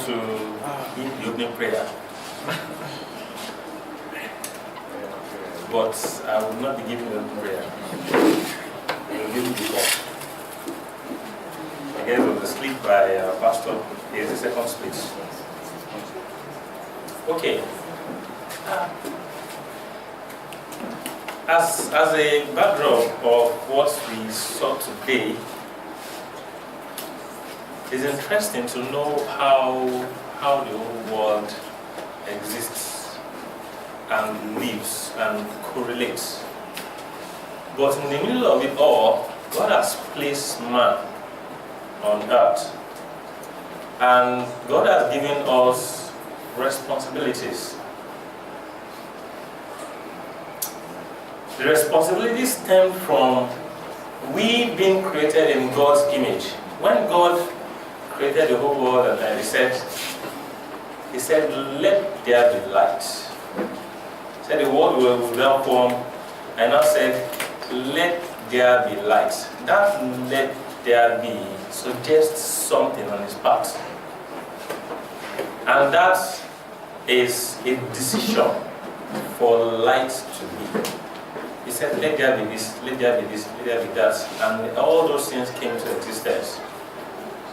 to give the opening prayer. But I will not be giving the opening prayer. I will give it before. I guess it was a slip by Pastor. Here's the second speech. Okay. As a backdrop of what we saw today, it's interesting to know how the whole world exists and lives and correlates. But in the middle of it all, God has placed man on earth, and God has given us responsibilities. The responsibilities stem from we being created in God's image. When God created the whole world and He said, let there be light. He said the world was without form, and now said, let there be light. That let there be suggests something on His part. And that is a decision for light to be. He said, let there be this, let there be this, let there be that. And all those things came to existence.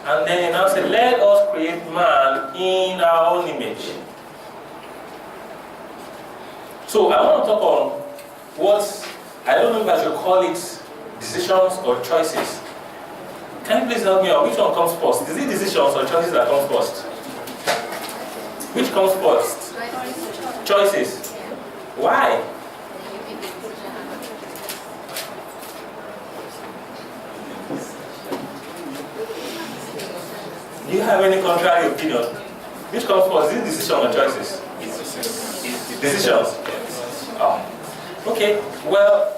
And then He now said, let us create man in our own image. So I want to talk on what, I don't know if I should call it decisions or choices. Can you please help me out? Which one comes first? Is it decisions or choices that come first? Which comes first? Choices. Why? Do you have any contrary opinion? Which comes first? Is it decision or choices? Decisions. Oh. Okay. Well,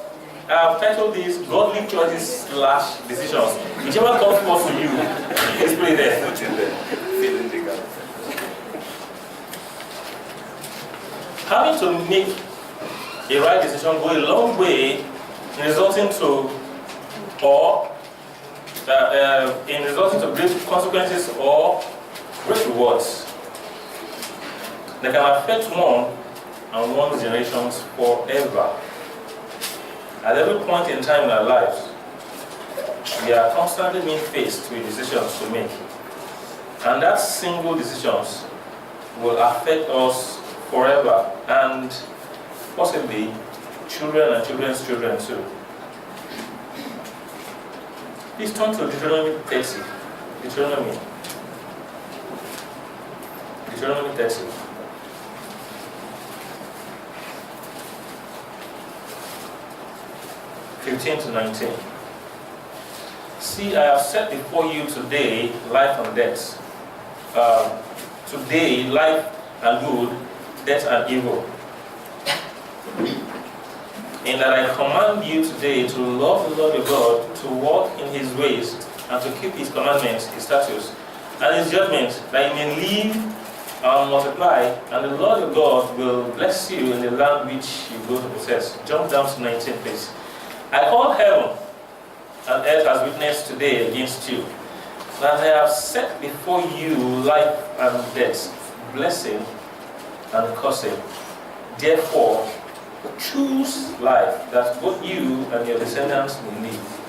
I've titled this "Godly Choices / Decisions." Whichever comes first to you, please put it there. Put it there. Fill in the gap. Having to make a right decision go a long way in resulting to, great consequences or great rewards that can affect one and one's generations forever. At every point in time in our lives, we are constantly being faced with decisions to make. And that single decisions will affect us forever, and possibly children and children's children too. Please turn to Deuteronomy 30. Deuteronomy 30. (15 to 19). See, I have set before you today life and death. Today, life and good, death and evil. In that I command you today to love the Lord your God, to walk in His ways, and to keep His commandments, His statutes, and His judgments, that you may live and multiply, and the Lord your God will bless you in the land which you go to possess. Jump down to 19, please. I call heaven and earth as witness today against you, that I have set before you life and death, blessing and cursing. Therefore, choose life, that both you and your descendants may live.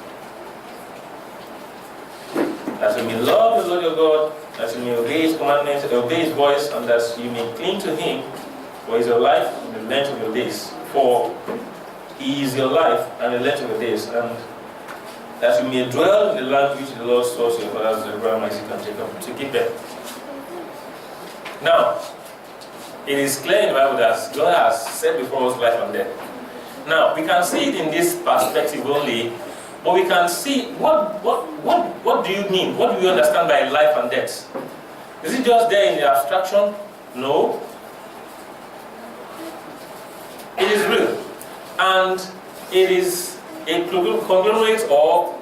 That you may love the Lord your God, that you may obey His commandments, obey His voice, and that you may cling to Him, for He is your life and the length of your days. For He is your life and the length of your days, and that you may dwell in the land which the Lord swore to your fathers, Abraham, Isaac, and Jacob, to keep them. Now, it is clear in the Bible that God has set before us life and death. Now, we can see it in this perspective only, but we can see what do you mean? What do you understand by life and death? Is it just there in the abstraction? No. It is real. And it is a conglomerate or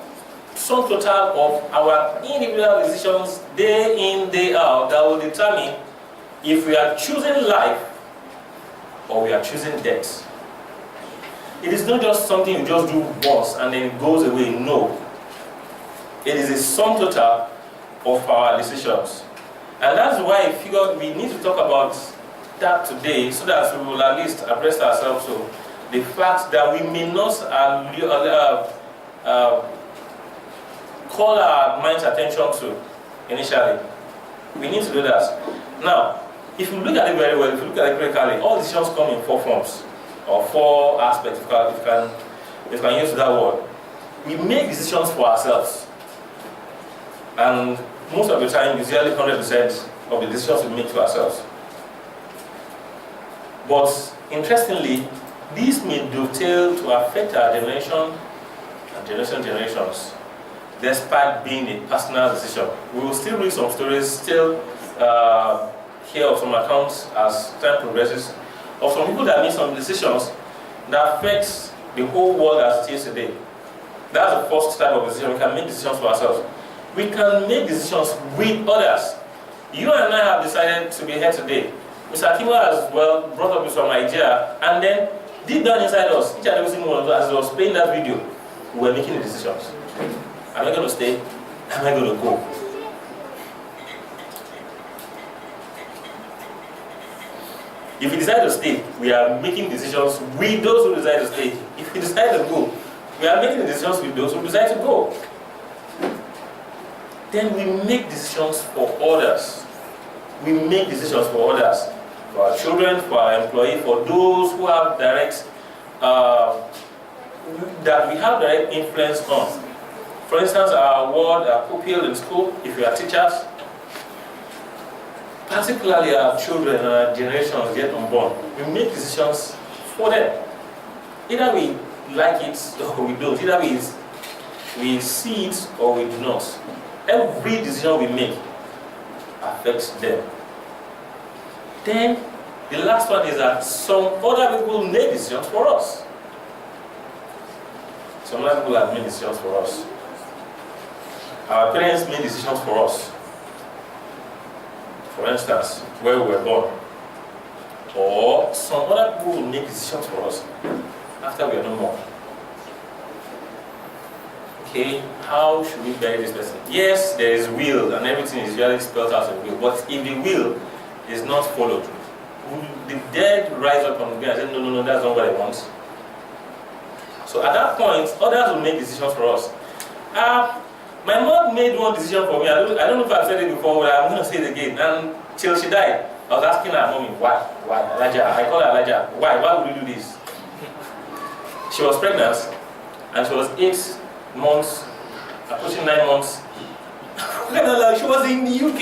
sum total of our individual decisions day in, day out that will determine if we are choosing life or we are choosing death. It is not just something you just do once and then it goes away. No. It is a sum total of our decisions. And that's why I figured we need to talk about that today, so that we will at least abreast ourselves to the fact that we may not call our mind's attention to initially. We need to do that. Now, if you look at it very well, if you look at it critically, all decisions come in 4 forms, or 4 aspects, if you can use that word. We make decisions for ourselves. And most of the time, usually 100% of the decisions we make for ourselves. But interestingly, these may dovetail to affect our generation and generations, despite being a personal decision. We will still read some stories, still hear of some accounts as time progresses, of some people that make some decisions that affects the whole world as it is today. That's the first type of decision. We can make decisions for ourselves. We can make decisions with others. You and I have decided to be here today. Mr. Akiwa has brought up with some idea, and then deep down inside us, each and every single one of us, as I was playing that video, we were making the decisions. Am I going to stay? Am I going to go? If we decide to stay, we are making decisions with those who decide to stay. If we decide to go, we are making decisions with those who decide to go. Then we make decisions for others. We make decisions for others. For our children, for our employees, for those who have direct, that we have direct influence on. For instance, our ward, our pupil in school, if you are teachers, particularly our children and our generations get unborn, we make decisions for them. Either we like it or we don't. Either we see it or we do not. Every decision we make affects them. Then, the last one is that some other people make decisions for us. Some other people have made decisions for us. Our parents made decisions for us. For instance, where we were born. Or some other people will make decisions for us after we are no more. Okay, how should we bury this person? Yes, there is will, and everything is usually spelled out in will. But if the will is not followed, will the dead rise up on the ground and say, no, that's not what I want? So at that point, others will make decisions for us. My mom made one decision for me. I don't know if I've said it before, but I'm going to say it again. And till she died, I was asking her, mommy, why? Elijah, I call her Elijah. Why would you do this? She was pregnant, and she was 8 months, approaching 9 months. She was in the UK.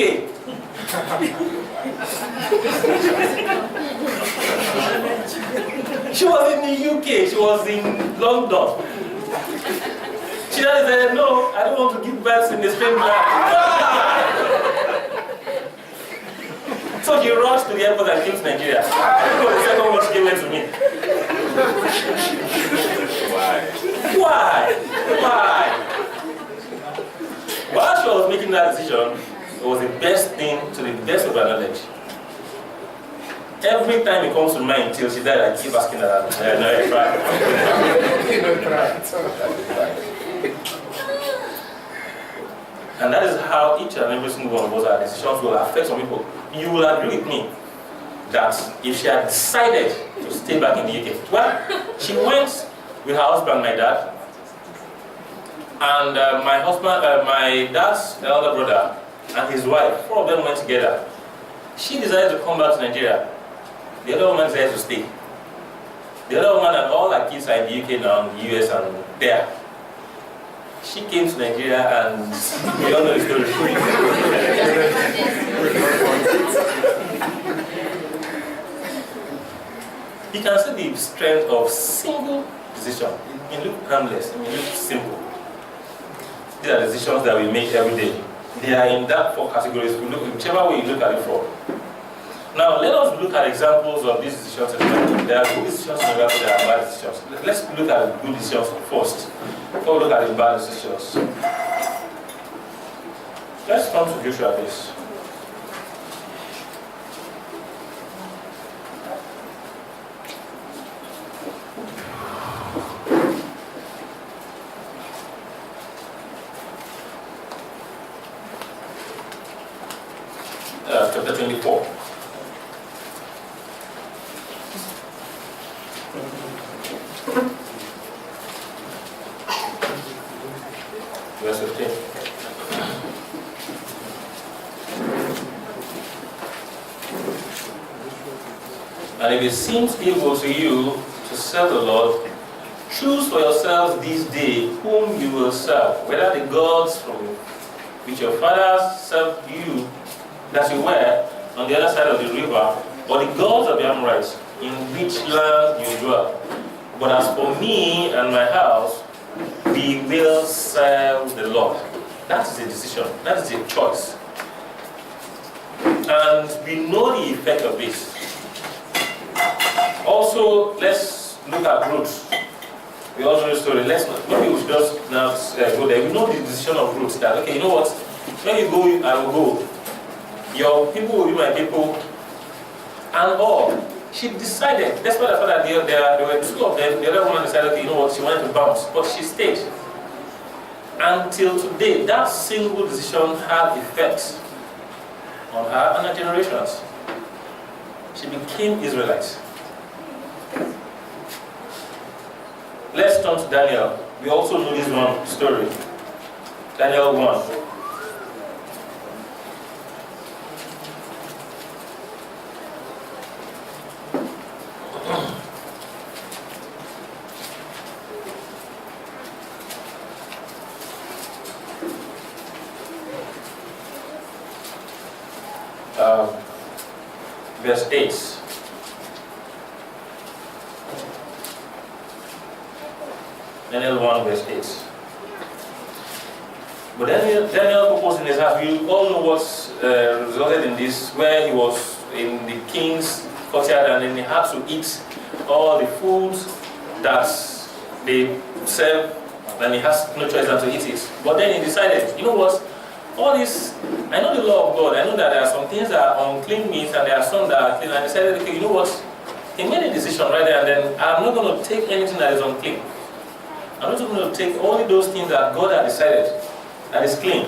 She was in the UK. She was in London. She just said, no, I don't want to give birth in the strange land. So she rushed to the airport and came to Nigeria. The second one she gave it to me. Why? While she was making that decision, it was the best thing to the best of her knowledge. Every time it comes to mind till she died, I keep asking her that. And that is how each and every single one of us, our decisions will affect some people. You will agree with me that if she had decided to stay back in the UK, well, she went with her husband, my dad, and my dad's elder brother and his wife. 4 of them went together. She decided to come back to Nigeria. The other woman decided to stay. The other woman and all her kids are in the UK now, in the US, and there. She came to Nigeria, and we all know the story. You can see the strength of single decision. It may look harmless, it may look simple. These are decisions that we make every day. They are in that 4 categories, whichever way you look at it from. Now, let us look at examples of these decisions. There are good decisions and there are bad decisions. Let's look at the good decisions first, before we look at the bad decisions. Let's come to Joshua, please. 24. Verse 15. And if it seems evil to you to serve the Lord, choose for yourselves this day whom you will serve, whether the gods from which your fathers served you, that you were on the other side of the river, or the gods of the Amorites, in which land you dwell. But as for me and my house, we will serve the Lord. That is a decision. That is a choice. And we know the effect of this. Also, let's look at Ruth. We also know the story. Maybe we should just now go there. We know the decision of Ruth that, okay, you know what? When you go, I will go. Your people will be my people. And all. She decided, despite the fact that there were two of them, the other woman decided, okay, you know what, she wanted to bounce. But she stayed. Until today, that single decision had effects on her and her generations. She became Israelite. Let's turn to Daniel. We also know this one story. Daniel 1. Verse 8. Daniel 1 verse 8. But Daniel proposed in his heart. You all know what resulted in this, where he was in the king's courtyard and then he had to eat all the foods that they serve, and he has no choice than to eat it. But then he decided, you know what? All this, I know the law of God. I know that there are some things that are unclean meat and there are some that are clean. And he decided, okay, you know what? He made a decision right there and then, I'm not going to take anything that is unclean. I'm not going to take only those things that God has decided that is clean.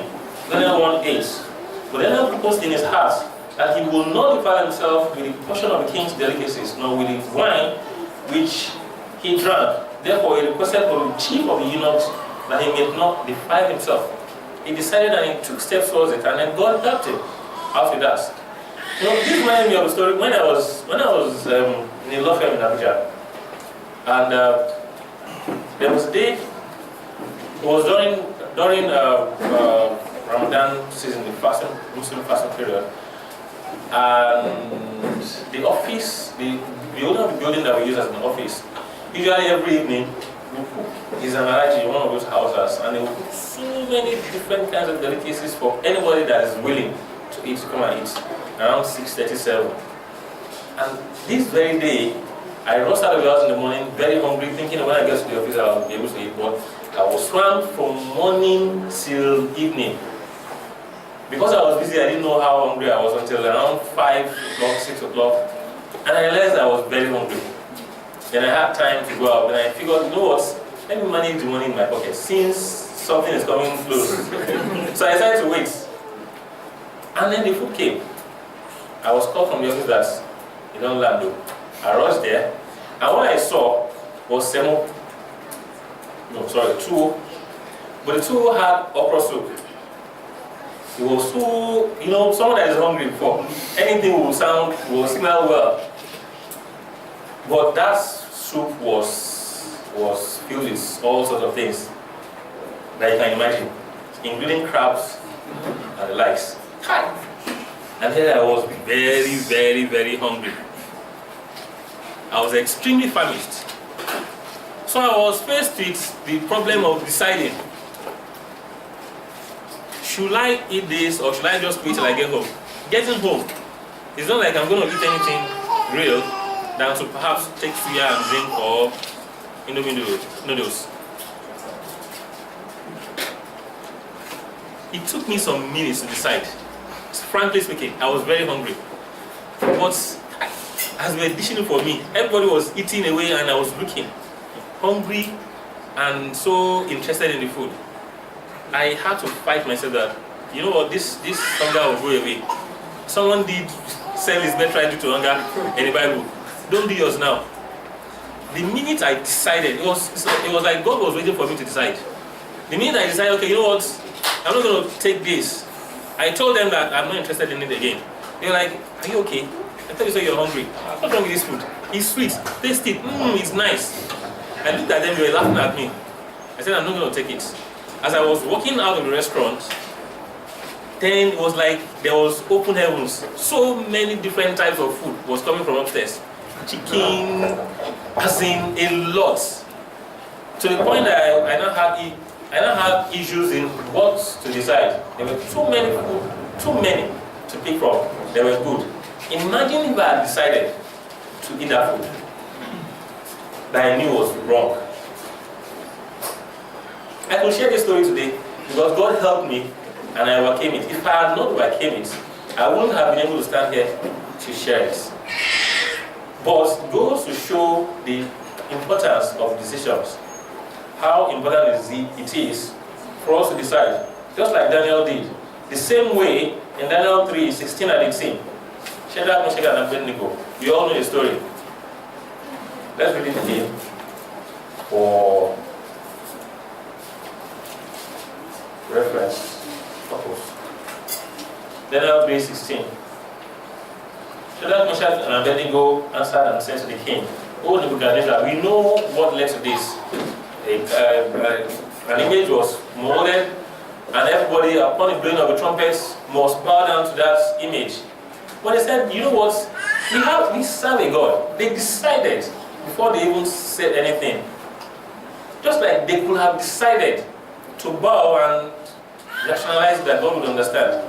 Daniel 1:8. But Daniel proposed in his heart that he will not defile himself with a portion of the king's delicacies, nor with the wine which he drank. Therefore he requested for the chief of the eunuchs that he may not defile himself. He decided and he took steps towards it, and then God helped him out with that. You know, this reminded me of a story when I was in a law firm in Abuja, and there was a day. It was during Ramadan season, the Muslim fasting period, and the office, the owner of the building that we use as an office, usually every evening. He's an Alaji, one of those houses, and they will put so many different kinds of delicacies for anybody that is willing to eat, to come and eat, around 6:37. And this very day, I rushed out of the house in the morning, very hungry, thinking when I get to the office I'll be able to eat, but I was swam from morning till evening. Because I was busy, I didn't know how hungry I was until around 5 o'clock, 6 o'clock, and I realized I was very hungry. Then I had time to go out, and I figured, you know what, let me manage the money in my pocket, since something is coming close. So I decided to wait. And then the food came. I was called from the office that you don't land though. I rushed there, and what I saw was tuwo. But the tuwo had okra soup. It was so, you know, someone that is hungry before, anything will smell well. But that soup was filled with all sorts of things that you can imagine, including crabs and the likes. And here I was very, very, very hungry. I was extremely famished. So I was faced with the problem of deciding, should I eat this or should I just wait till I get home? Getting home, it's not like I'm going to eat anything real than to perhaps take suya and drink or Indomie noodles. It took me some minutes to decide. Frankly speaking, I was very hungry. But as we were dishing for me, everybody was eating away and I was looking hungry and so interested in the food. I had to fight myself that, you know what, this hunger will go away. Someone did sell his birthright due to hunger in the Bible. Don't do yours now. The minute I decided, it was like God was waiting for me to decide. The minute I decided, okay, you know what, I'm not going to take this. I told them that I'm not interested in it again. They were like, are you okay? I thought you said you're hungry. What's wrong with this food? It's sweet, taste it, it's nice. I looked at them, they were laughing at me. I said, I'm not going to take it. As I was walking out of the restaurant, then it was like there was open heavens. So many different types of food was coming from upstairs. Chicken, as in a lot. To the point that I now had issues in what to decide. There were too many to pick from. They were good. Imagine if I had decided to eat that food that I knew was wrong. I could share this story today because God helped me and I overcame it. If I had not overcame it, I wouldn't have been able to stand here to share it. But it goes to show the importance of decisions. How important it is for us to decide. Just like Daniel did. The same way in Daniel 3:16 and 18. Shadrach, Meshach, and Abednego. You all know the story. Let's read it again for reference purpose. Daniel 3:16. Shadrach, Meshach, and Abednego answered and said to the king, "O Nebuchadnezzar, we know what led to this. An image was molded, and everybody, upon the blowing of the trumpets, must bow down to that image." But they said, you know what? We serve a God. They decided before they even said anything. Just like they could have decided to bow and rationalize that God would understand.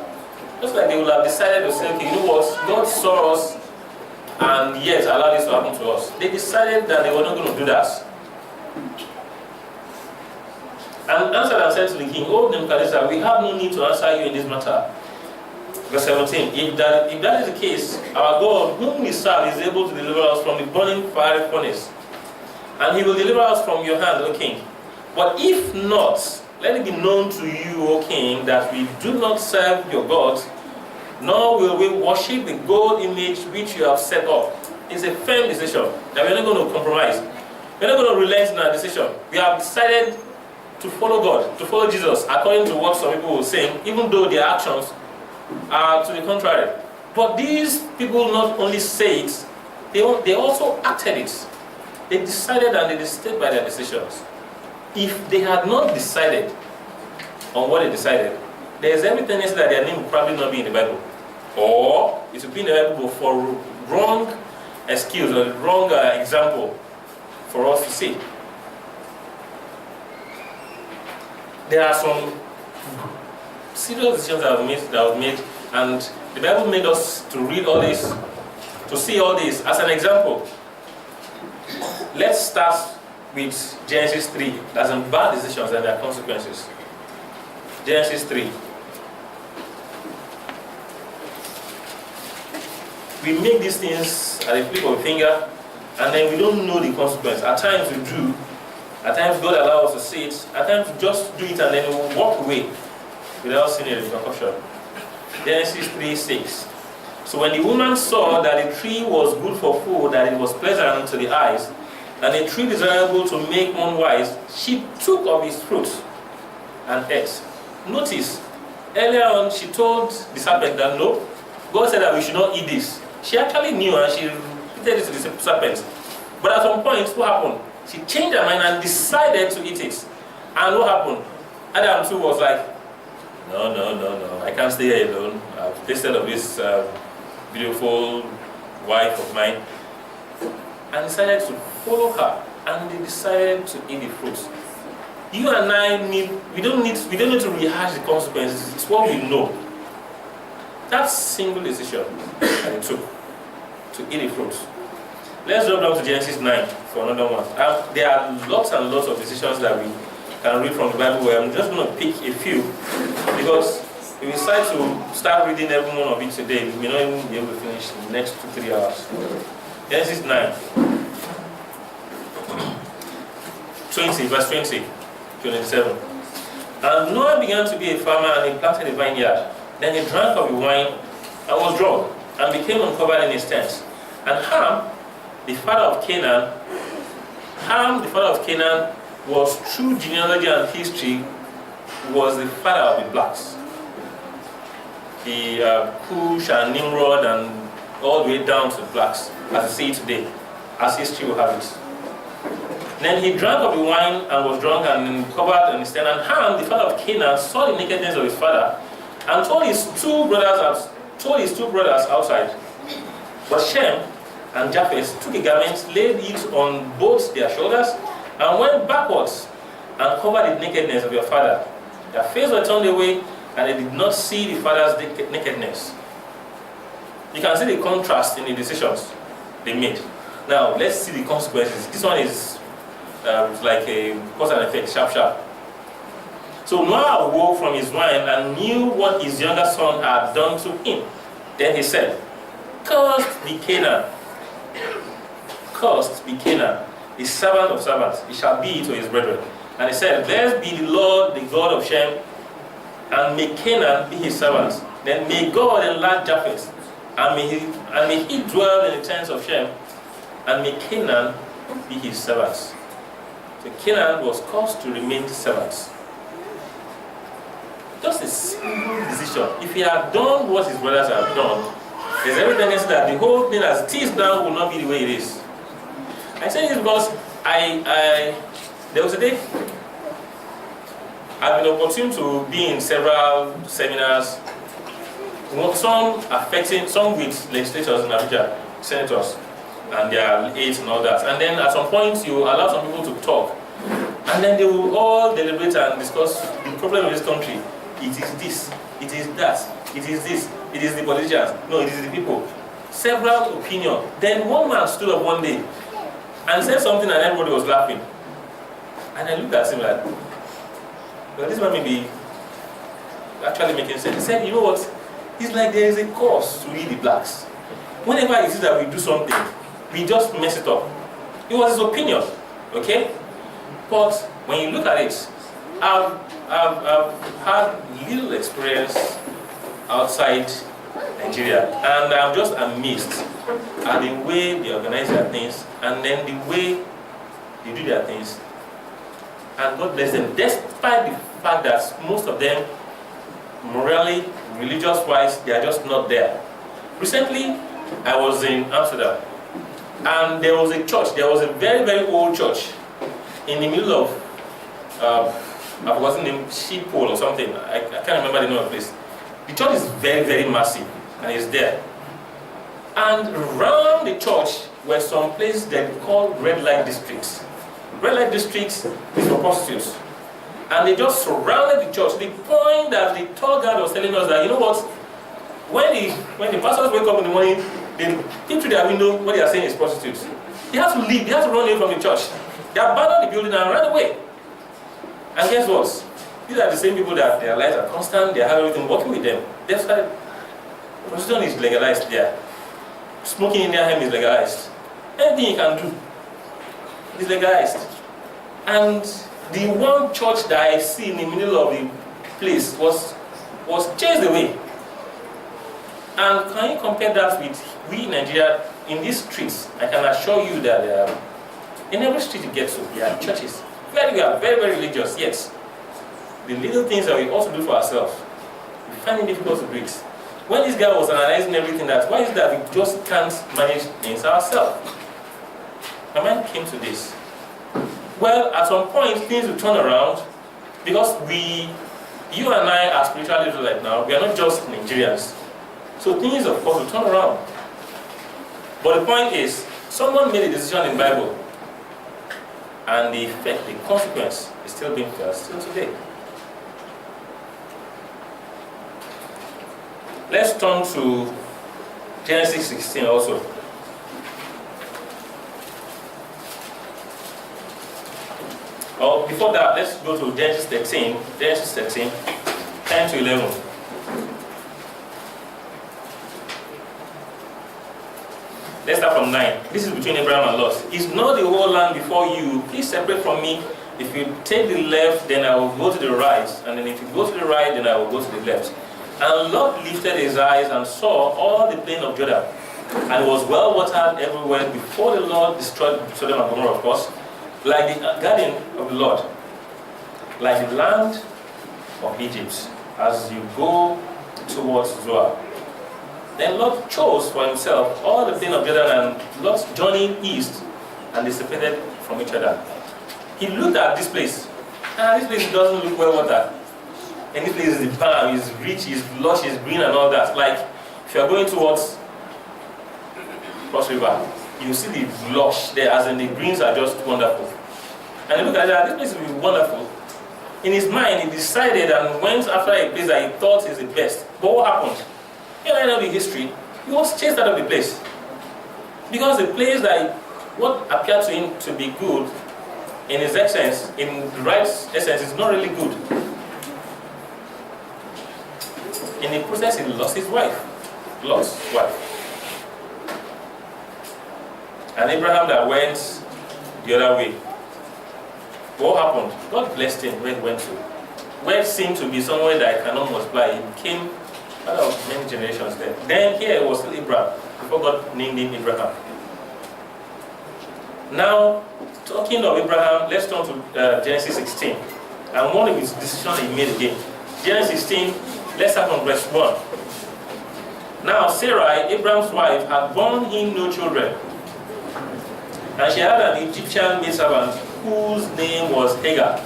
Just like they would have decided to say, okay, you know what? God saw us and yet allowed this to happen to us. They decided that they were not going to do that. And answered and said to the king, "O Nebuchadnezzar, we have no need to answer you in this matter." Verse 17, if that is the case, our God, whom we serve, is able to deliver us from the burning fiery furnace, and he will deliver us from your hand, O king. But if not, let it be known to you, O king, that we do not serve your gods, nor will we worship the gold image which you have set up. It's a firm decision that we're not going to compromise. We're not going to relent in our decision. We have decided to follow God, to follow Jesus, according to what some people will say, even though their actions are to the contrary. But these people not only say it, they also acted it. They decided and they stayed by their decisions. If they had not decided on what they decided, there's every tendency that their name will probably not be in the Bible. Or it will be in the Bible for wrong excuse or wrong example for us to see. There are some serious decisions that were made, and the Bible made us to read all this, to see all this as an example. Let's start with Genesis 3. That's some bad decisions and their consequences. Genesis 3. We make these things at a flip of a finger, and then we don't know the consequence. At times we do. At times God allows us to see it. At times we just do it and then we walk away without seeing the repercussion. Genesis 3:6. So when the woman saw that the tree was good for food, that it was pleasant to the eyes, and a tree desirable to make one wise, she took of its fruit and ate. Notice, earlier on she told the serpent that no, God said that we should not eat this. She actually knew and she repeated it to the serpent. But at some point, what happened? She changed her mind and decided to eat it. And what happened? Adam too was like, no, I can't stay here alone. I've tasted of this beautiful wife of mine. And decided to follow her. And they decided to eat the fruit. You and I we don't need to rehash the consequences. It's what we know. That single decision that it took to eat the fruit. Let's drop down to Genesis 9 for another one. There are lots and lots of decisions that we can read from the Bible where I'm just going to pick a few, because if we decide to start reading every one of it today, we may not even be able to finish in the next 2-3 hours. Genesis 9. 20, verse 20, 27. And Noah began to be a farmer and he planted a vineyard. Then he drank of the wine and was drunk, and became uncovered in his tent. And Ham, the father of Canaan, was through genealogy and history, was the father of the blacks. The Cush and Nimrod and all the way down to the blacks, as we see today, as history will have it. Then he drank of the wine and was drunk and covered in his tent. And Ham, the father of Canaan, saw the nakedness of his father and told his two brothers outside. But Shem and Japheth took a garment, laid it on both their shoulders, and went backwards and covered the nakedness of your father. Their faces were turned away, and they did not see the father's nakedness. You can see the contrast in the decisions they made. Now, let's see the consequences. This one is like a cause and effect, sharp. So Noah awoke from his wine and knew what his younger son had done to him. Then he said, Cursed be Canaan, the servant of servants, he shall be to his brethren. And he said, Blessed be the Lord, the God of Shem, and may Canaan be his servant. Then may God enlarge Japheth, and may he dwell in the tents of Shem, and may Canaan be his servants. So Canaan was caused to remain servants. Just a simple decision. If he had done what his brothers had done, there's every tendency that the whole thing as it is now will not be the way it is. I say this because there was a day I've been opportune to be in several seminars, some with legislators in Abuja, senators, and their aides and all that. And then at some point you allow some people to talk, and then they will all deliberate and discuss the problem of this country. It is this, it is that, it is this, it is the politicians, no, it is the people. Several opinions. Then one man stood up one day and said something, and everybody was laughing. And I looked at him like, well, this man may be actually making sense. He said, you know what? It's like there is a course to read the blacks. Whenever it is that we do something, we just mess it up. It was his opinion, okay? But when you look at it, I've had little experience outside Nigeria, and I'm just amazed at the way they organize their things, and then the way they do their things. And God bless them, despite the fact that most of them, morally, religious-wise, they are just not there. Recently, I was in Amsterdam, and there was a church. There was a very, very old church in the middle of, I've forgotten the name, Sheephole or something. I can't remember the name of the place. The church is very, very massive, and it's there. And around the church were some places that we call red light districts. Red light districts is for prostitutes. And they just surrounded the church. The point that the tour guide was telling us that, you know what, when the pastors wake up in the morning, they peep through their window, what they are saying is prostitutes. They have to leave, they have to run away from the church. They abandoned the building and ran away. And guess what? These are the same people that their lives are constant, they have everything working with them. That's why prostitution is legalized there. Smoking in their home is legalized. Anything you can do is legalized. And the one church that I see in the middle of the place was chased away. And can you compare that with we in Nigeria, in these streets? I can assure you that in every street you get to, there are churches. We are very, very religious, yes. The little things that we also do for ourselves, we find it difficult to do it. When this guy was analyzing everything, why is it that we just can't manage things ourselves? My mind came to this. Well, at some point, things will turn around because you and I are spiritual leaders right now. We are not just Nigerians. So things, of course, will turn around. But the point is, someone made a decision in the Bible, and the effect, the consequence, is still being felt still today. Let's turn to Genesis 16 also. Oh, before that, let's go to Genesis 13, 10 to 11. Let's start from 9. This is between Abraham and Lot. Is not the whole land before you? Please separate from me. If you take the left, then I will go to the right. And then if you go to the right, then I will go to the left. And Lot lifted his eyes and saw all the plain of Jordan, and it was well watered everywhere before the Lord destroyed Sodom and Gomorrah, of course, like the garden of the Lord, like the land of Egypt, as you go towards Zoar. Then Lot chose for himself all the plain of Jordan, and Lot journeyed east, and they separated from each other. He looked at this place. This place doesn't look well watered. And this place is palm, is rich, is lush, is green, and all that. Like, if you are going towards Cross River, you see the lush there, as in the greens are just wonderful. And you look at that, this place will be wonderful. In his mind, he decided and went after a place that he thought is the best. But what happened? You know the history. He was chased out of the place. Because the place that what appeared to him to be good, in his essence, in the right essence, is not really good. In the process, he lost his wife. Lot's wife. And Abraham that went the other way. What happened? God blessed him where he went to. Where it seemed to be somewhere that I cannot multiply, he became part of many generations there. Then here it was still Abraham, before God named him Abraham. Now, talking of Abraham, let's turn to Genesis 16. And one of his decisions he made again. Genesis 16, let's start from verse 1. Now, Sarai, Abraham's wife, had borne him no children. And she had an Egyptian maidservant whose name was Hagar.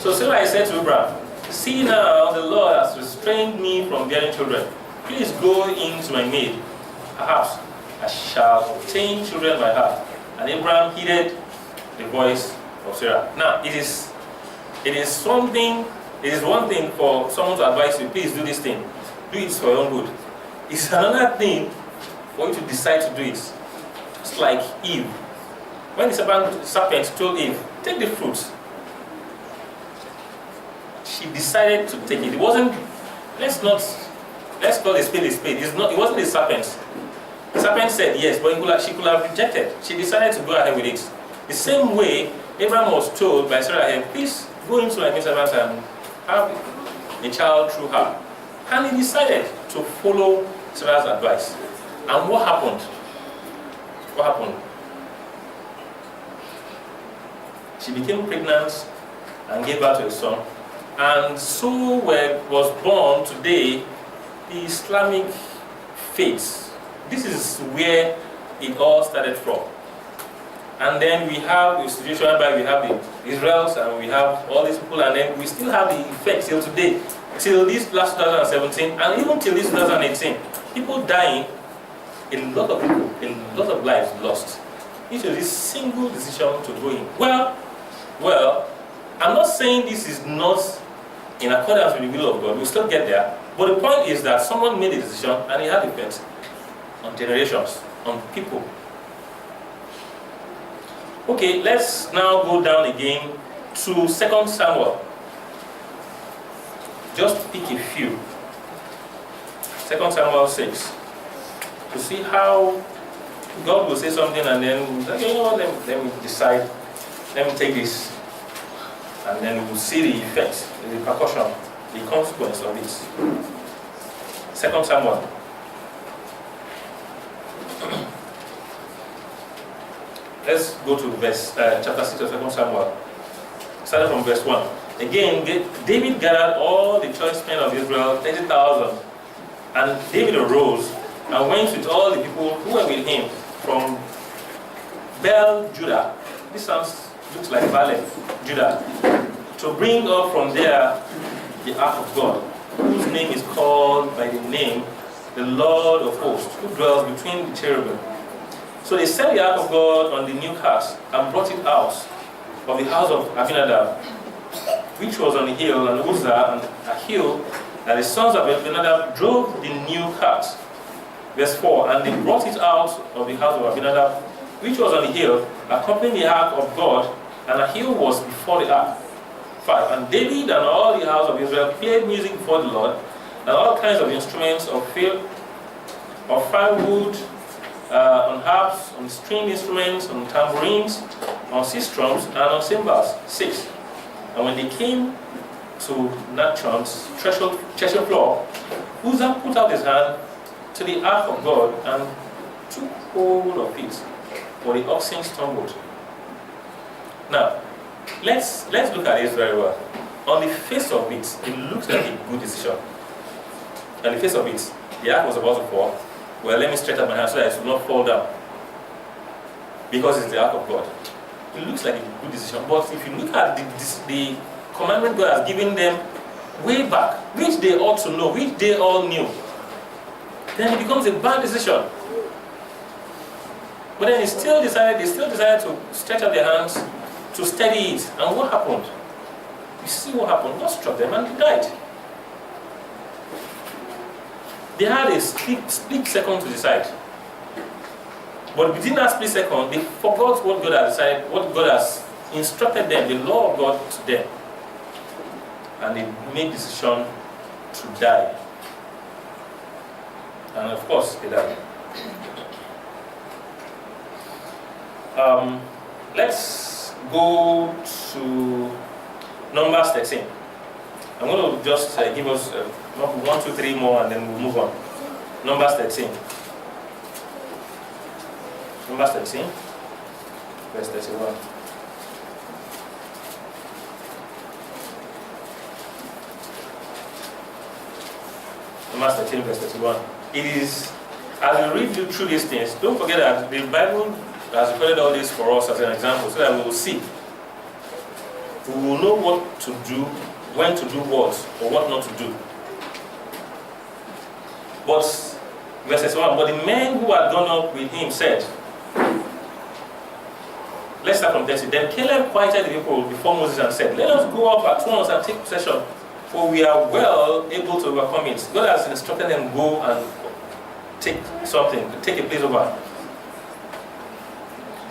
So Sarai said to Abraham, "See now, the Lord has restrained me from bearing children. Please go in to my maid. Perhaps I shall obtain children by her." And Abraham heeded the voice of Sarah. Now, it is one thing for someone to advise you, please do this thing. Do it for your own good. It's another thing for you to decide to do it. It's like Eve. When the serpent told Eve, take the fruit, she decided to take it. It wasn't, let's call a spade a spade. It wasn't the serpent. The serpent said yes, but she could have rejected. She decided to go ahead with it. The same way, Abraham was told by Sarah, please go into my maidservant and have a child through her. And he decided to follow Sarah's advice. And what happened? What happened? She became pregnant and gave birth to a son. And so was born today the Islamic faith. This is where it all started from. And then we have the situation whereby we have the Israels and we have all these people, and then we still have the effects till today, till this last 2017, and even till this 2018. People dying, a lot of people, a lot of lives lost. It was this single decision to go in. Well, I'm not saying this is not in accordance with the will of God. We'll still get there. But the point is that someone made a decision and it had effects on generations, on people. Okay, let's now go down again to 2 Samuel. Just pick a few. 2 Samuel 6. To see how God will say something and then, okay, you know what, let me decide, let me take this. And then we'll see the effect, the repercussion, the consequence of this. 2 Samuel. Let's go to chapter 6 of 2 Samuel. Starting from verse 1. Again, David gathered all the choice men of Israel, 30,000. And David arose and went with all the people who were with him from Bel, Judah. This looks like Valley, Judah, to bring up from there the ark of God, whose name is called by the name the Lord of hosts, who dwells between the cherubim. So they set the ark of God on the new cart and brought it out of the house of Abinadab, which was on the hill, and Uzzah and Ahio, that the sons of Abinadab drove the new cart. Verse 4, and they brought it out of the house of Abinadab, which was on the hill, accompanying the ark of God, and Ahio was before the ark. 5, and David and all the house of Israel played music before the Lord, and all kinds of instruments of firewood, on harps, on string instruments, on tambourines, on sistrums, and on cymbals. 6, and when they came to Nachon's threshing floor, Uzzah put out his hand to the ark of God and took hold of it, for the oxen stumbled. Now, let's look at this very well. On the face of it, it looks like a good decision. On the face of it, the ark was about to fall. Well, let me stretch out my hand so that it will not fall down, because it's the ark of God. It looks like a good decision, but if you look at the commandment God has given them way back, which they ought to know, which they all knew, then it becomes a bad decision. But then they still decided to stretch out their hands to steady it. And what happened? You see what happened? God struck them and they died. They had a split second to decide. But within that split second, they forgot what God has decided, what God has instructed them, the law of God to them. And they made the decision to die. And of course, they died. Let's go to Numbers 13. I'm going to just give us 1, 2, 3 more and then we'll move on. Numbers 13. Numbers 13, verse 31. Numbers 13, verse 31. It is, as we read through these things, don't forget that the Bible has recorded all this for us as an example, so that we will see. We will know what to do, when to do what, or what not to do. But, verse 1, but the men who had gone up with him said, let's start from 30. Then Caleb quieted the people before Moses and said, let us go up at once and take possession, for we are well able to overcome it. God has instructed them to go and take something, take a place over.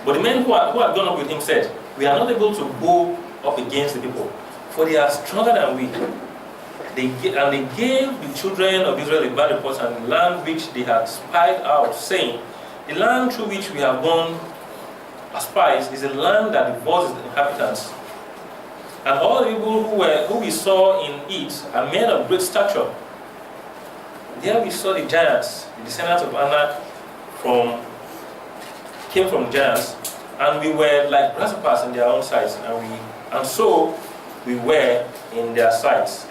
But the men who had gone up with him said, we are not able to go up against the people, for they are stronger than we. They gave the children of Israel a bad report on the land which they had spied out, saying, the land through which we have gone as spies is a land that devours its inhabitants. And all the people who we saw in it are men of great stature. There we saw the giants, the descendants of Anak came from giants, and we were like grasshoppers in their own sight, and so we were in their sights.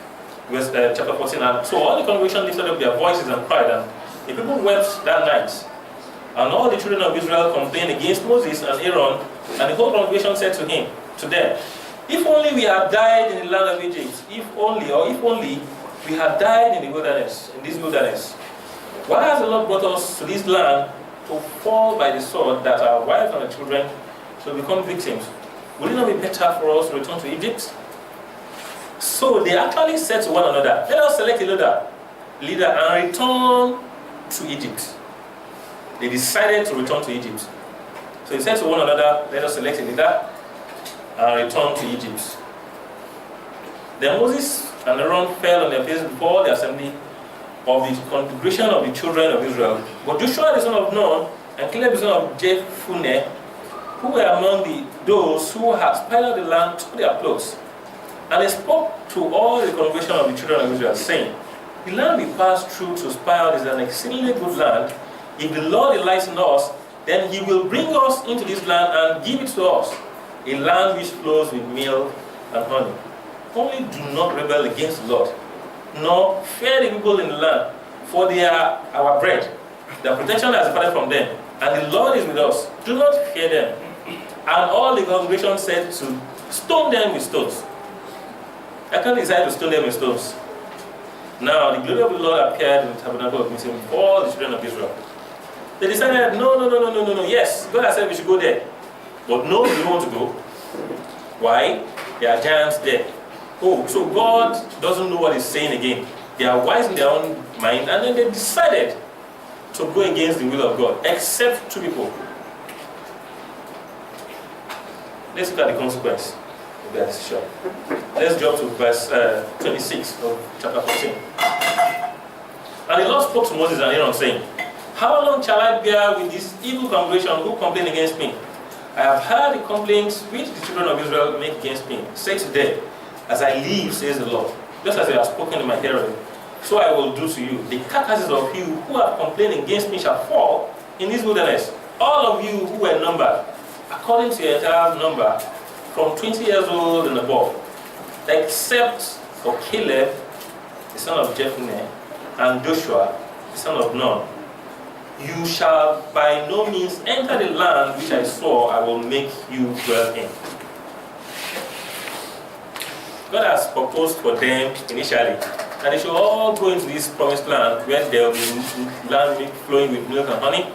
Verse chapter 14. And so all the congregation lifted up their voices and cried, and the people wept that night. And all the children of Israel complained against Moses and Aaron, and the whole congregation said to them, if only we had died in the land of Egypt, if only we had died in this wilderness. Why has the Lord brought us to this land to fall by the sword, that our wives and our children shall become victims? Would it not be better for us to return to Egypt? So they actually said to one another, let us select a leader and return to Egypt. They decided to return to Egypt. So they said to one another, let us select a leader and return to Egypt. Then Moses and Aaron fell on their faces before the assembly of the congregation of the children of Israel. But Joshua the son of Nun and Caleb the son of Jephunneh, who were among those who had spied out the land, took their clothes. And they spoke to all the congregation of the children of Israel, saying, the land we passed through to spy out is an exceedingly good land. If the Lord delights in us, then he will bring us into this land and give it to us, a land which flows with milk and honey. Only do not rebel against the Lord, nor fear the people in the land, for they are our bread. The protection has departed from them, and the Lord is with us. Do not fear them. And all the congregation said to stone them with stones. I can't decide to stone them with stones. Now the glory of the Lord appeared in the tabernacle of meeting with all the children of Israel. They decided, no. Yes, God has said we should go there. But no, we don't want to go. Why? There are giants there. Oh, so God doesn't know what he's saying again. They are wise in their own mind, and then they decided to go against the will of God, except 2 people. Let's look at the consequence of their decision. Let's jump to verse 26 of chapter 14. And the Lord spoke to Moses and Aaron, saying, how long shall I bear with this evil congregation who complain against me? I have heard the complaints which the children of Israel make against me. Say to them, as I live, says the Lord, just as I have spoken in my hearing, so I will do to you. The carcasses of you who have complained against me shall fall in this wilderness. All of you who were numbered, according to your entire number, from 20 years old and above, except for Caleb, the son of Jephunneh, and Joshua, the son of Nun, you shall by no means enter the land which I swore I will make you dwell in. God has proposed for them initially that they should all go into this promised land where there will be land flowing with milk and honey.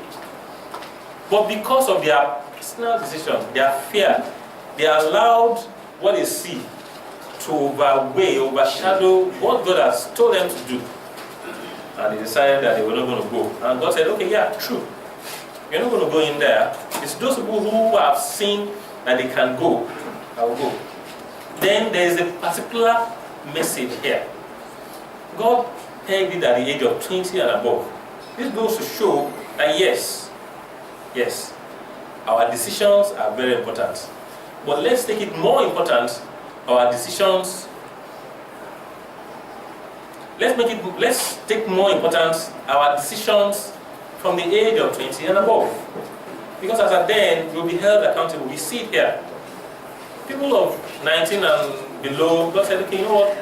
But because of their personal decision, their fear, they allowed what they see to overshadow what God has told them to do. And they decided that they were not going to go. And God said, okay, yeah, true. You're not going to go in there. It's those people who have seen that they can go, I will go. Then there is a particular message here. God pegged it at the age of 20 and above. This goes to show that yes, our decisions are very important. But let's take it more important, our decisions. Let's take more importance our decisions from the age of 20 and above. Because as at then, we'll be held accountable. We see it here. People of 19 and below, God said, okay, you know what?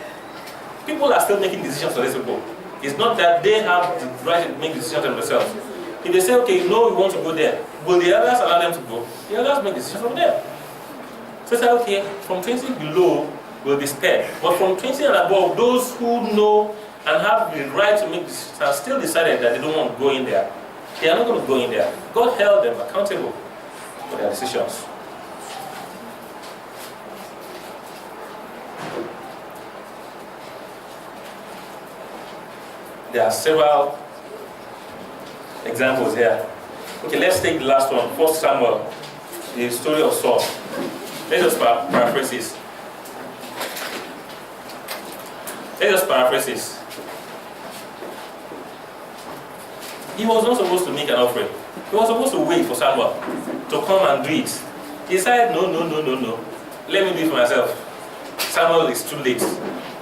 People are still making decisions for these people. It's not that they have the right to make decisions themselves. If they say, okay, no, we want to go there, will the others allow them to go? The others make decisions from them. So say, okay, from 20 below will be spared. But from 20 and above, those who know and have the right to make decisions have still decided that they don't want to go in there. They are not going to go in there. God held them accountable for their decisions. There are several examples here. Okay, let's take the last one. 1 Samuel, the story of Saul. Let's just paraphrase this. He was not supposed to make an offering. He was supposed to wait for Samuel to come and do it. He said, no. Let me do it for myself. Samuel is too late.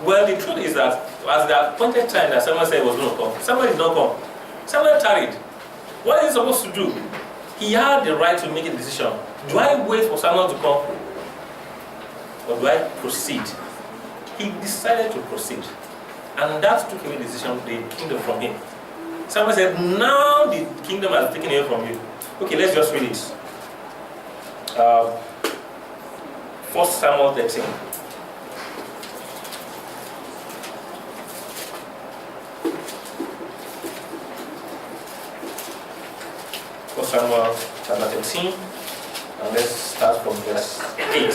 Well, the truth is that as the appointed time that Samuel said was going to come, Samuel did not come. Samuel tarried. What is he supposed to do? He had the right to make a decision. Do I wait for Samuel to come? Or do I proceed? He decided to proceed. And that took away the decision, the kingdom from him. Samuel said, now the kingdom has taken away from you. Okay, let's just read it. 1 Samuel 13. Samuel chapter 13, and let's start from verse 8.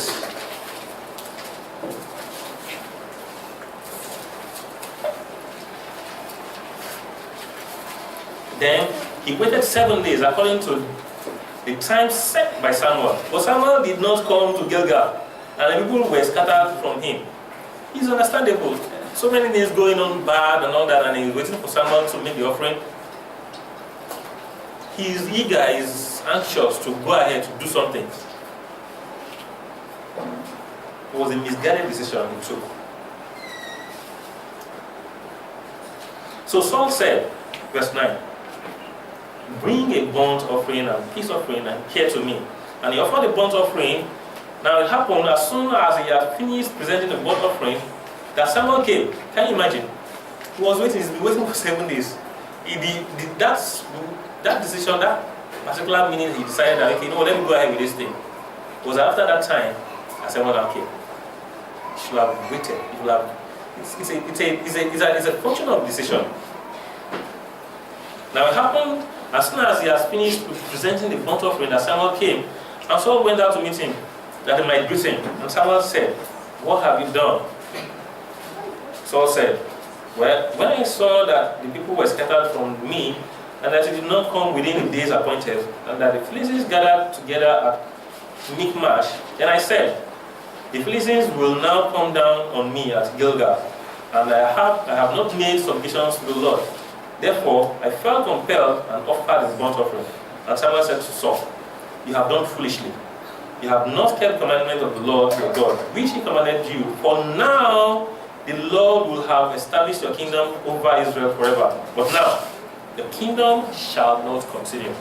Then he waited 7 days according to the time set by Samuel. But Samuel did not come to Gilgal, and the people were scattered from him. It's understandable. So many things going on bad and all that, and he's waiting for Samuel to make the offering. He is eager, he is anxious to go ahead to do something. It was a misguided decision he took. So Saul said, verse 9, bring a burnt offering and peace offering and care to me. And he offered the burnt offering. Now it happened as soon as he had finished presenting the burnt offering that Samuel came. Can you imagine? He was waiting, he's been waiting for 7 days. That decision, that particular minute, he decided that, okay, let me go ahead with this thing. It was after that time that Samuel came. You should have waited. It's a function of decision. Now it happened as soon as he has finished presenting the burnt offering that Samuel came, and Saul went out to meet him, that he might greet him. And Samuel said, what have you done? Saul said, well, when I saw that the people were scattered from me, and that it did not come within the days appointed, and that the Philistines gathered together at Michmash, then I said, the Philistines will now come down on me at Gilgal, and I have not made supplications to the Lord. Therefore, I felt compelled and offered the burnt offering. And Samuel said to Saul, you have done foolishly. You have not kept the commandment of the Lord your God, which he commanded you. For now the Lord will have established your kingdom over Israel forever. But now, the kingdom shall not continue.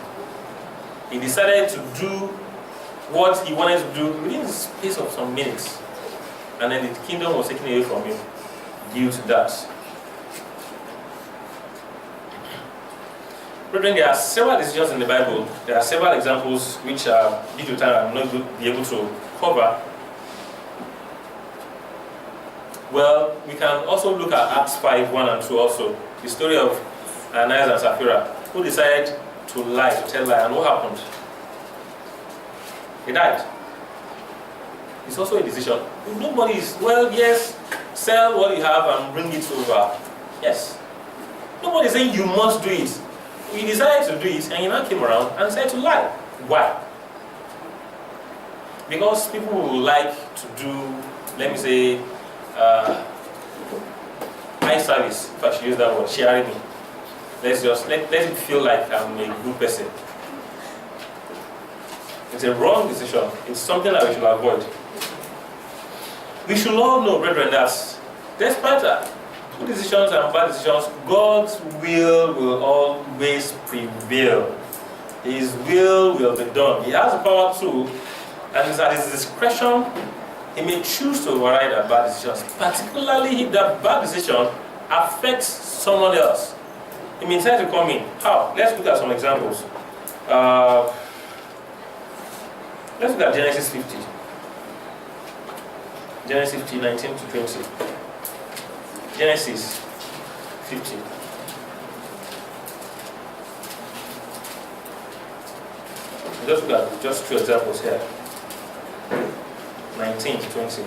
He decided to do what he wanted to do within the space of some minutes. And then the kingdom was taken away from him due to that. Brethren, there are several decisions in the Bible. There are several examples which due to time I'm not going to be able to cover. Well, we can also look at Acts 5, 1 and 2 also. The story of Ananias and Sapphira, who decided to lie, to tell lie, and what happened? He died. It's also a decision. Nobody is, well, yes, sell what you have and bring it over. Yes. Nobody is saying you must do it. You decided to do it, and you now came around and decided to lie. Why? Because people will like to do, let me say, eye service, if I should use that word, sharing me. Let it feel like I'm a good person. It's a wrong decision. It's something that we should avoid. We should all know, brethren, that despite good decisions and bad decisions, God's will always prevail. His will be done. He has the power to, and it's at his discretion, he may choose to override our bad decisions, particularly if that bad decision affects someone else. He may decide to come in. How? Let's look at some examples. Let's look at Genesis 50. Genesis 50, 19 to 20. Genesis 50. Just look at just two examples here. 19 to 20.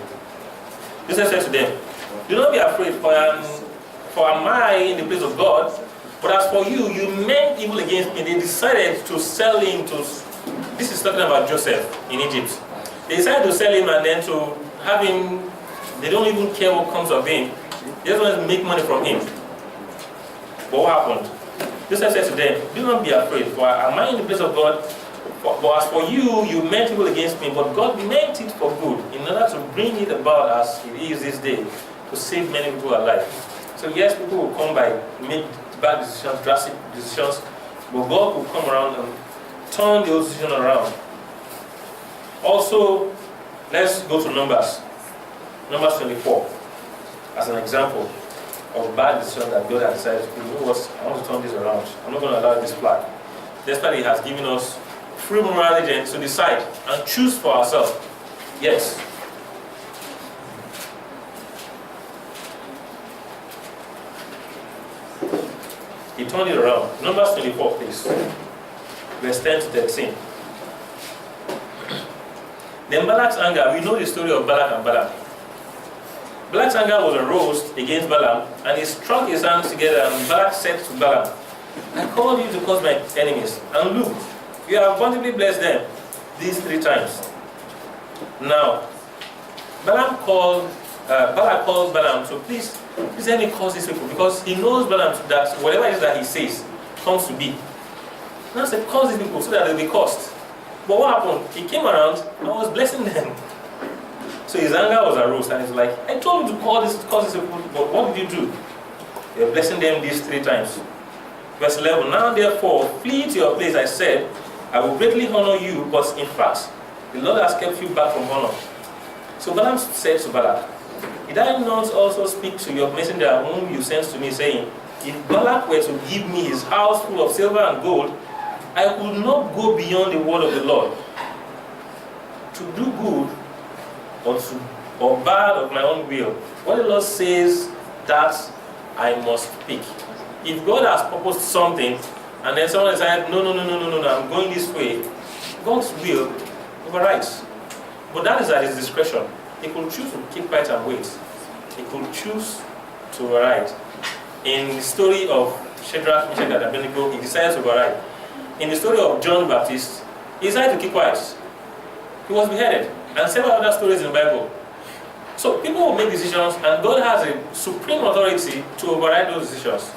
Jesus said to them, do not be afraid, for am I in the place of God? But as for you, you meant evil against me. They decided to sell him to, this is talking about Joseph in Egypt. They decided to sell him and then to have him, they don't even care what comes of him. They just want to make money from him. But what happened? Joseph said to them, do not be afraid, for am I in the place of God? But as for you, you meant evil against me, but God meant it for good, in order to bring it about as it is this day, to save many people alive. So yes, people will come by, make bad decisions, drastic decisions, but God will come around and turn those decisions around. Also, let's go to Numbers. Numbers 24, as an example of bad decision that God has decided, you know what, I want to turn this around. I'm not going to allow this flag. Despite He has given us free moral agents to decide and choose for ourselves. Yes. He turned it around. Numbers 24, please. Verse 10 to 13. Then Balak's anger, we know the story of Balak and Balaam. Balak's anger was aroused against Balaam, and he struck his hands together, and Balak said to Balaam, I called you to cause my enemies, and look, you have abundantly blessed them these 3 times. Now, Balak calls Balaam to please let me cause these people, because he knows Balaam that whatever it is that he says comes to be. Now said, cause these people so that they'll be cursed. But what happened? He came around and was blessing them. So his anger was aroused, and he's like, I told you to cause these people, but what did you do? You're blessing them these 3 times. Verse 11, now therefore, flee to your place, I said, I will greatly honor you, but in fact, the Lord has kept you back from honor. So Balaam said to Balak, did I not also speak to your messenger whom you sent to me, saying, if Balak were to give me his house full of silver and gold, I could not go beyond the word of the Lord. To do good or bad of my own will, what the Lord says, that I must speak. If God has proposed something, and then someone decides, no, I'm going this way, God's will overrides. But that is at His discretion. He could choose to keep quiet and wait. He could choose to override. In the story of Shadrach, Meshach, and Abednego, he decided to override. In the story of John the Baptist, he decided to keep quiet. He was beheaded. And several other stories in the Bible. So people will make decisions, and God has a supreme authority to override those decisions.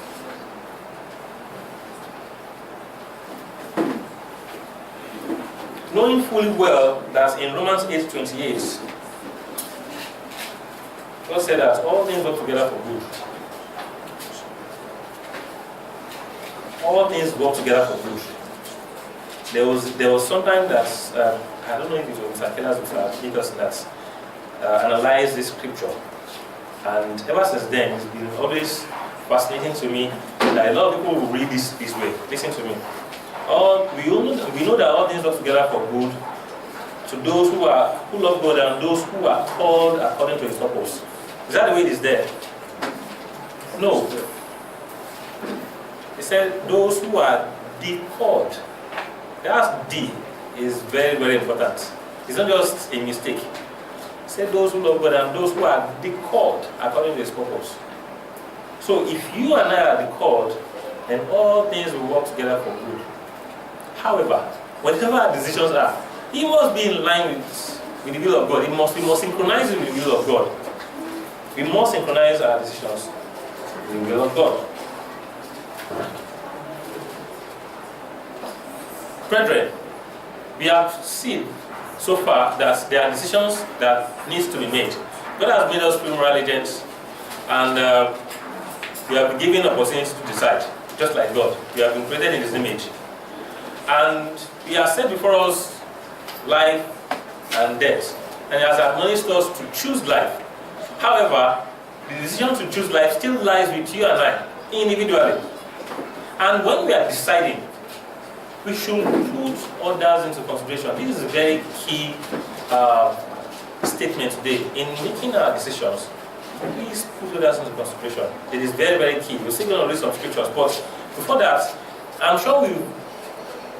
Knowing fully well that in Romans 8:28, God said that all things work together for good. All things work together for good. There was sometime that I don't know if it was Mr. Keller's or Mr. that analyzed this scripture, and ever since then it's been always fascinating to me that a lot of people will read this way. Listen to me. We know that all things work together for good to those who love God and those who are called according to His purpose. Is that the way it is there? No. He said those who are the called. That D is very, very important. It's not just a mistake. He said those who love God and those who are the called according to His purpose. So if you and I are the called, then all things will work together for good. However, whatever our decisions are, it must be in line with the will of God. We must synchronize it with the will of God. We must synchronize our decisions with the will of God. Brethren, we have seen so far that there are decisions that needs to be made. God has made us free moral agents, and we have been given opportunity to decide, just like God. We have been created in His image. And He has set before us life and death, and He has admonished us to choose life. However, the decision to choose life still lies with you and I, individually. And when we are deciding, we should put others into consideration. This is a very key statement today. In making our decisions, please put others into consideration. It is very, very key. We're still going to read some scriptures, but before that, I'm sure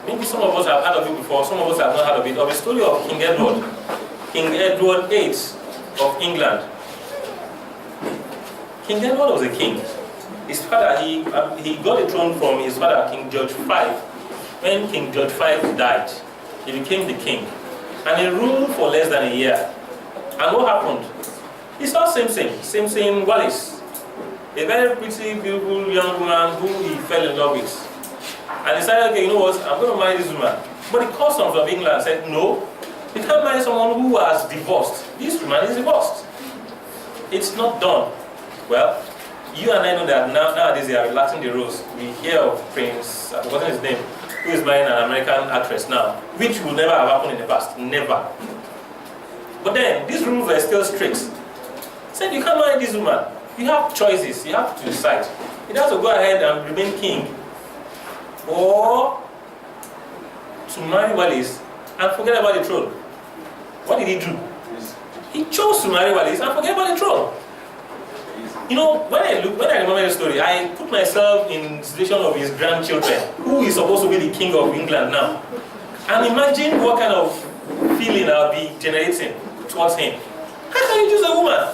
maybe some of us have heard of it before, some of us have not heard of it, of the story of King Edward. King Edward VIII of England. King Edward was a king. His father, he got the throne from his father, King George V. When King George V died, he became the king. And he ruled for less than a year. And what happened? He saw Simpson Wallis, a very pretty, beautiful young woman who he fell in love with. And decided, okay, you know what, I'm going to marry this woman. But the customs of England said, no, you can't marry someone who has divorced. This woman is divorced. It's not done. Well, you and I know that nowadays they are relaxing the rules. We hear of Prince, I've forgotten his name, who is marrying an American actress now, which will never have happened in the past. Never. But then, these rules are still strict. Said you can't marry this woman. You have choices. You have to decide. You have to go ahead and remain king, or to marry Wallis and forget about the throne. What did he do? He chose to marry Wallis and forget about the throne. You know, when I remember the story, I put myself in the situation of his grandchildren, who is supposed to be the king of England now. And imagine what kind of feeling I'll be generating towards him. How can you choose a woman?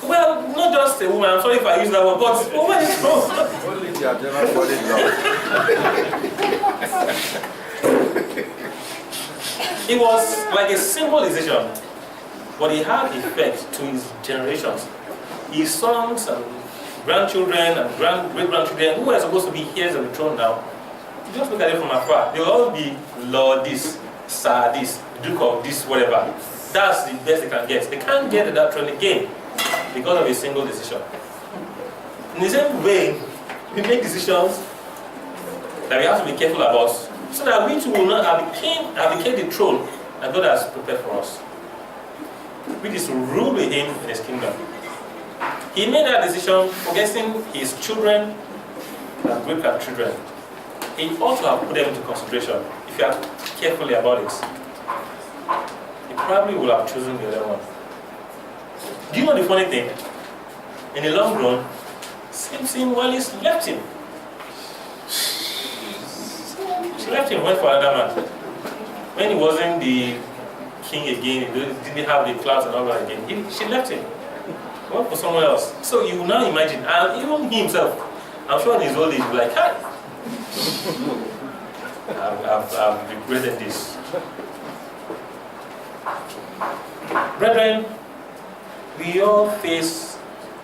Well, not just a woman, I'm sorry if I use that word, but a woman is wrong. Only they have never fallen in love. It was like a simple decision, but it had effect to his generations. His sons and grandchildren and great-grandchildren, who are supposed to be heirs of the throne now, you just look at it from afar. They will all be Lord this, Sir this, Duke of this, whatever. That's the best they can get. They can't get that throne again because of a single decision. In the same way, we make decisions that we have to be careful about, so that we too will not abdicate the throne that God has prepared for us, which is to rule with Him in His kingdom. He made that decision forgetting his children and great-grandchildren. He ought to have put them into consideration. If you are carefully about it, he probably would have chosen the other one. Do you know the funny thing? In the long run, Simpson Wallis left him. She left him, went for another man. When he wasn't the king again, he didn't have the clouds and all that again, she left him. Went for someone else. So you now imagine, and even he himself, I'm sure in his old age, will be like, hi, I've regretted this. Brethren, we all face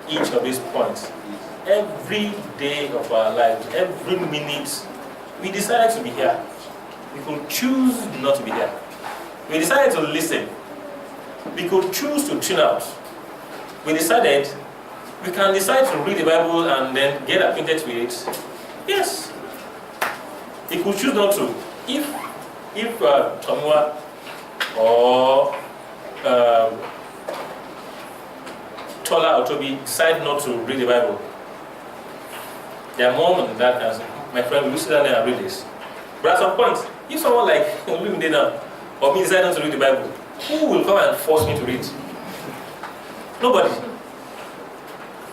each of these points. Every day of our lives, every minute, we decided to be here. We could choose not to be here. We decided to listen. We could choose to tune out. we decided we can decide to read the Bible and then get acquainted with it. Yes. He could choose not to. If Tomua or Tola or Toby decide not to read the Bible, their mom and dad can say, my friend, will you sit down there and read this? But at some point, if someone like Oladimeji now or me decide not to read the Bible, who will come and force me to read? Nobody.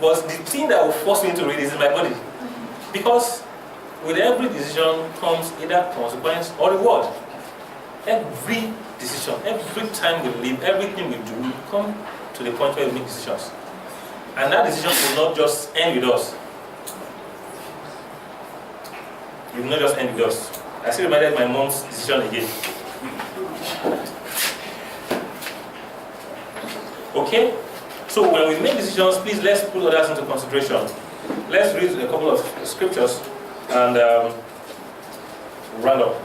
But the thing that will force me to read is in my body. Because with every decision comes either consequence or reward. Every decision, every time we live, everything we do, we come to the point where we make decisions. And that decision will not just end with us. It will not just end with us. I still reminded my mom's decision again. Okay? So when we make decisions, please let's put others into consideration. Let's read a couple of scriptures and round up.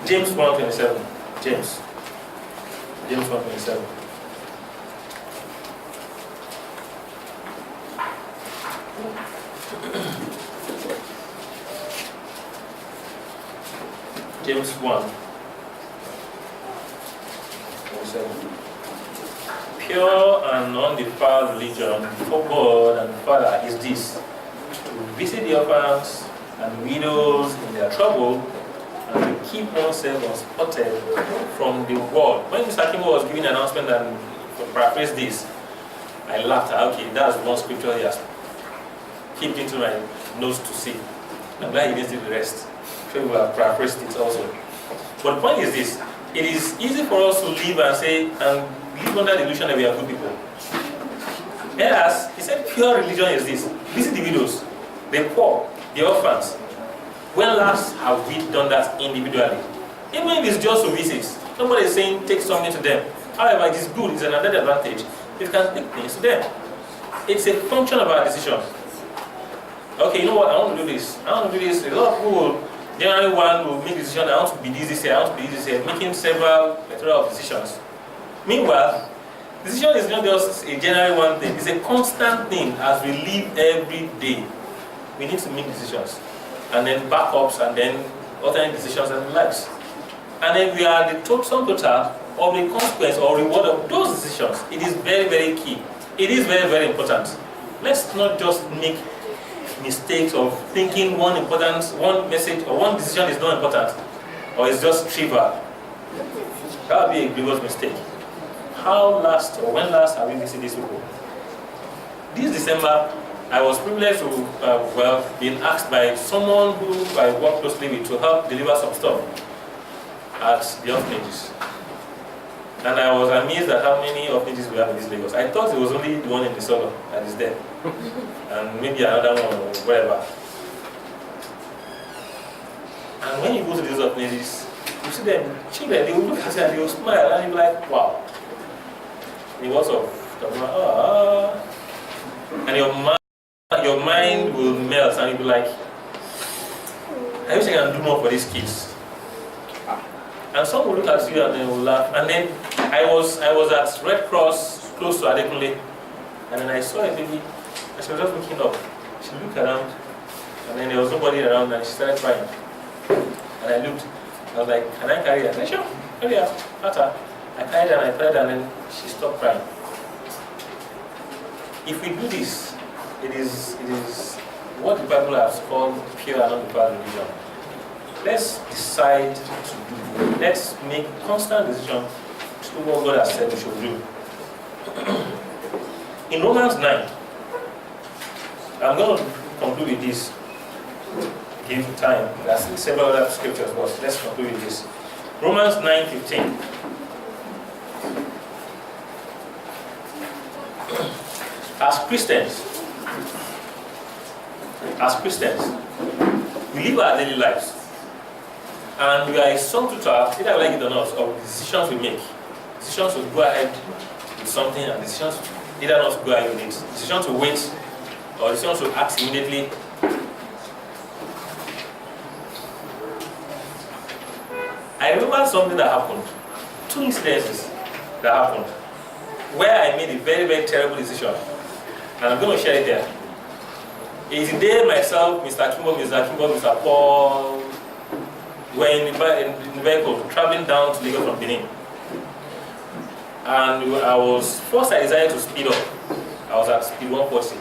James 1:27. James 1:27. James 1:27. Pure and undefiled religion before God and the Father is this: to visit the orphans and widows in their trouble, and to keep oneself unspotted from the world. When Mr. Kimbo was giving an announcement and to paraphrase this, I laughed. Okay, that's one scripture he has kept into my notes to see. I'm glad he didn't see the rest. So we have paraphrased it also. But the point is this: it is easy for us to live and say and live under the illusion that we are good people. Whereas he said pure religion is this: visit the widows, the poor, the orphans. When last have we done that individually? Even if it's just to visit, nobody is saying take something to them. However, it is good, it's an added advantage. You can take things to them. It's a function of our decision. Okay, you know what, I want to do this. I want to do this. A lot of people, generally one will make a decision, I want to be this year, I want to be this year, making several plethora of decisions. Meanwhile, decision is not just a general one thing, it's a constant thing as we live every day. We need to make decisions, and then backups, and then alternate decisions and the likes. And then we are the sum total of the consequence or reward of those decisions. It is very, very key. It is very, very important. Let's not just make mistakes of thinking one message or one decision is not important, or it's just trivial. That would be a grievous mistake. How last or when last have we visited these people? This December, I was privileged to being asked by someone who I work closely with to help deliver some stuff at the orphanages. And I was amazed at how many orphanages we have in this Lagos. I thought it was only the one in the Solo that is there. And maybe another one or wherever. And when you go to these orphanages, you see them, children, they will look at you and they will smile and you'll be like, wow. The words of and your mind will melt and you'll be like, I wish I can do more for these kids. And some will look at you and they will laugh. And then I was at Red Cross close to Adekunle, and then I saw a baby and she was just looking up. She looked around and then there was nobody around and she started crying. And I looked, I was like, can I carry her? I said, sure, carry her, pat her. I carried her and I prayed and then she stopped crying. If we do this, it is what the Bible has called pure and undefiled religion. Let's decide to do. Let's make constant decision to do what God has said we should do. In Romans 9, I'm going to conclude with this. Give time. There's several other scriptures, but let's conclude with this. Romans 9:15. As Christians, we live our daily lives. And we are a sum total, either we like it or not, of decisions we make. Decisions to go ahead with something, and decisions either not to go ahead with it. Decisions to wait, or decisions to act immediately. I remember something that happened. Two incidences that happened. where I made a very, very terrible decision, and I'm going to share it there. It's the day myself, Mr. Kimbo, Mr. Paul were in the vehicle traveling down to Lagos from Benin. And I decided to speed up. I was at speed 140.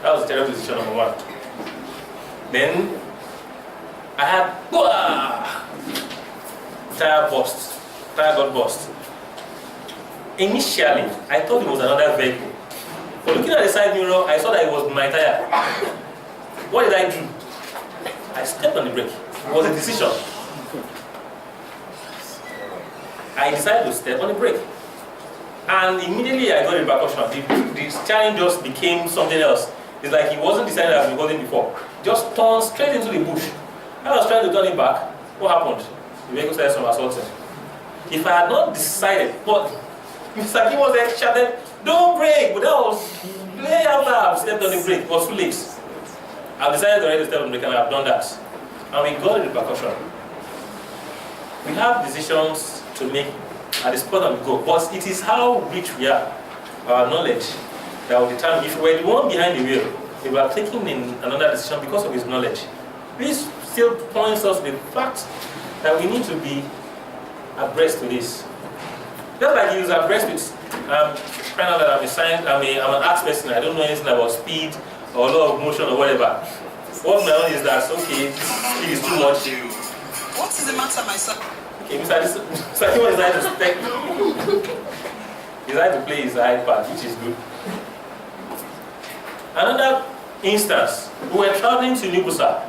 That was a terrible decision, number one. Then I had tire got burst. Initially, I thought it was another vehicle. But looking at the side mirror, I saw that it was my tire. What did I do? I stepped on the brake. It was a decision. I decided to step on the brake. And immediately I got a repercussion. The steering just became something else. It's like he wasn't decided as he wasn't before. Just turned straight into the bush. I was trying to turn it back. What happened? The vehicle started somersaulting. If I had not decided, but Mr. Kim was there, shouted, "Don't brake!" But that was way after I've stepped on the brake. It was too late. I've decided already to step on the brake and I've done that. And we got a repercussion. We have decisions to make at this point of go, but it is how rich we are, our knowledge, that will determine. If we're the one behind the wheel, if we are taking in another decision because of his knowledge, this still points us to the fact that we need to be abreast to this. Just like he was abreast with find out that I'm an arts person, I don't know anything about speed or law of motion or whatever. What my own is that, okay, speed is too much. What is the matter, my son? Okay, Mr. Kim decided to spec. He decided to play his iPad, which is good. Another instance, we were traveling to Nibusa.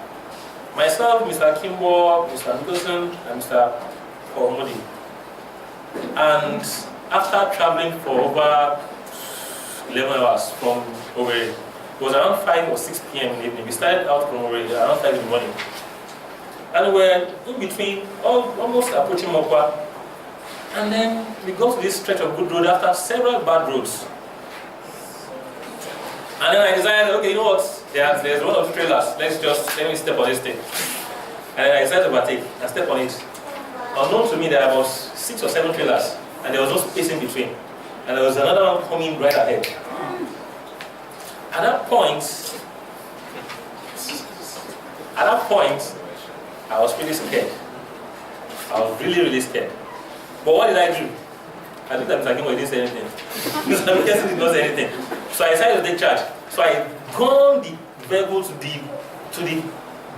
Myself, Mr. Kimbo, Mr. Nicholson, and Mr. Koromodi. And after traveling for over 11 hours from Owerri, it was around 5 or 6 p.m. in the evening. We started out from Owerri around 5 in the morning. And we were in between, almost approaching Mokwa. And then we got to this stretch of good road after several bad roads. And then I decided, okay, you know what? There's one of the trailers. Let me step on this thing. And then I decided to overtake and step on it. Unknown to me, there were about 6 or 7 trailers, and there was no space in between. And there was another one coming right ahead. At that point, I was really scared. I was really, really scared. But what did I do? I looked at Mr. Kimbo, he didn't say anything. Mr. Nicholson did not say anything. So I decided to take charge. So I gunned the vehicle to the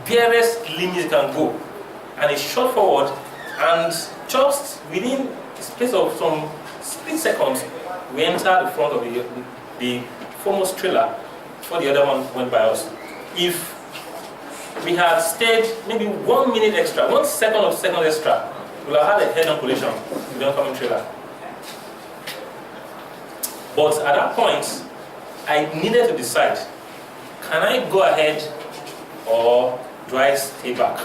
barest limit it can go. And it shot forward, and just within the space of some split seconds, we entered the front of the foremost trailer before the other one went by us. If we had stayed maybe 1 minute extra, 1 second extra, we would have had a head-on collision with the oncoming trailer. But at that point, I needed to decide, can I go ahead or do I stay back?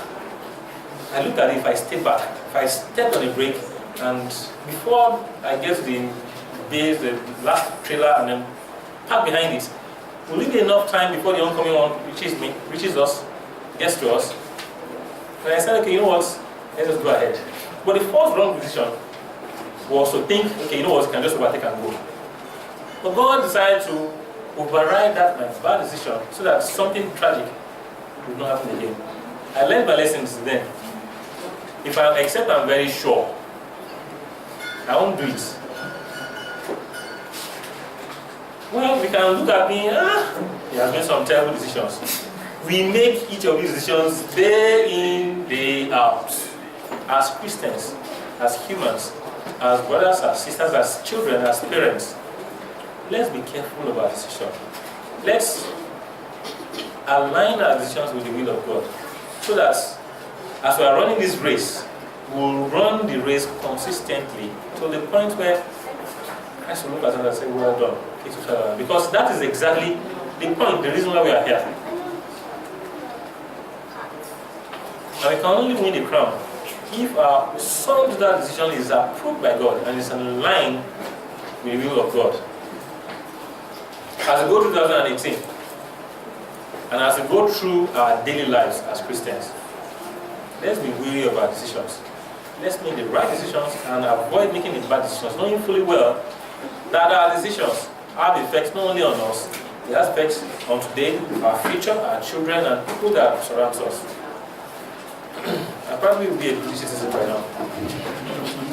I looked at it, if I stay back, if I step on the brake, and before I get to the base, the last trailer, and then park behind it, will it be enough time before the oncoming one reaches us, gets to us? And I said, okay, you know what, let's just go ahead. But the first wrong decision was to think, okay, you know what, you can just overtake and go. But God decided to override that my bad decision so that something tragic would not happen again. I learned my lessons then. If I accept I'm very sure, I won't do it. Well, we can look at me, he has made some terrible decisions. We make each of these decisions day in, day out. As Christians, as humans, as brothers, as sisters, as children, as parents, let's be careful of our decision. Let's align our decisions with the will of God, so that as we are running this race, we'll run the race consistently to the point where Christ will look at us and say, well done. Because that is exactly the point, the reason why we are here. And we can only win the crown if our son to that decision is approved by God and is in line with the will of God. As we go through 2018, and as we go through our daily lives as Christians, let's be weary of our decisions. Let's make the right decisions and avoid making the bad decisions, knowing fully well that our decisions have effects not only on us, it has effects on today, our future, our children, and people that surround us. I probably will be a good citizen by now.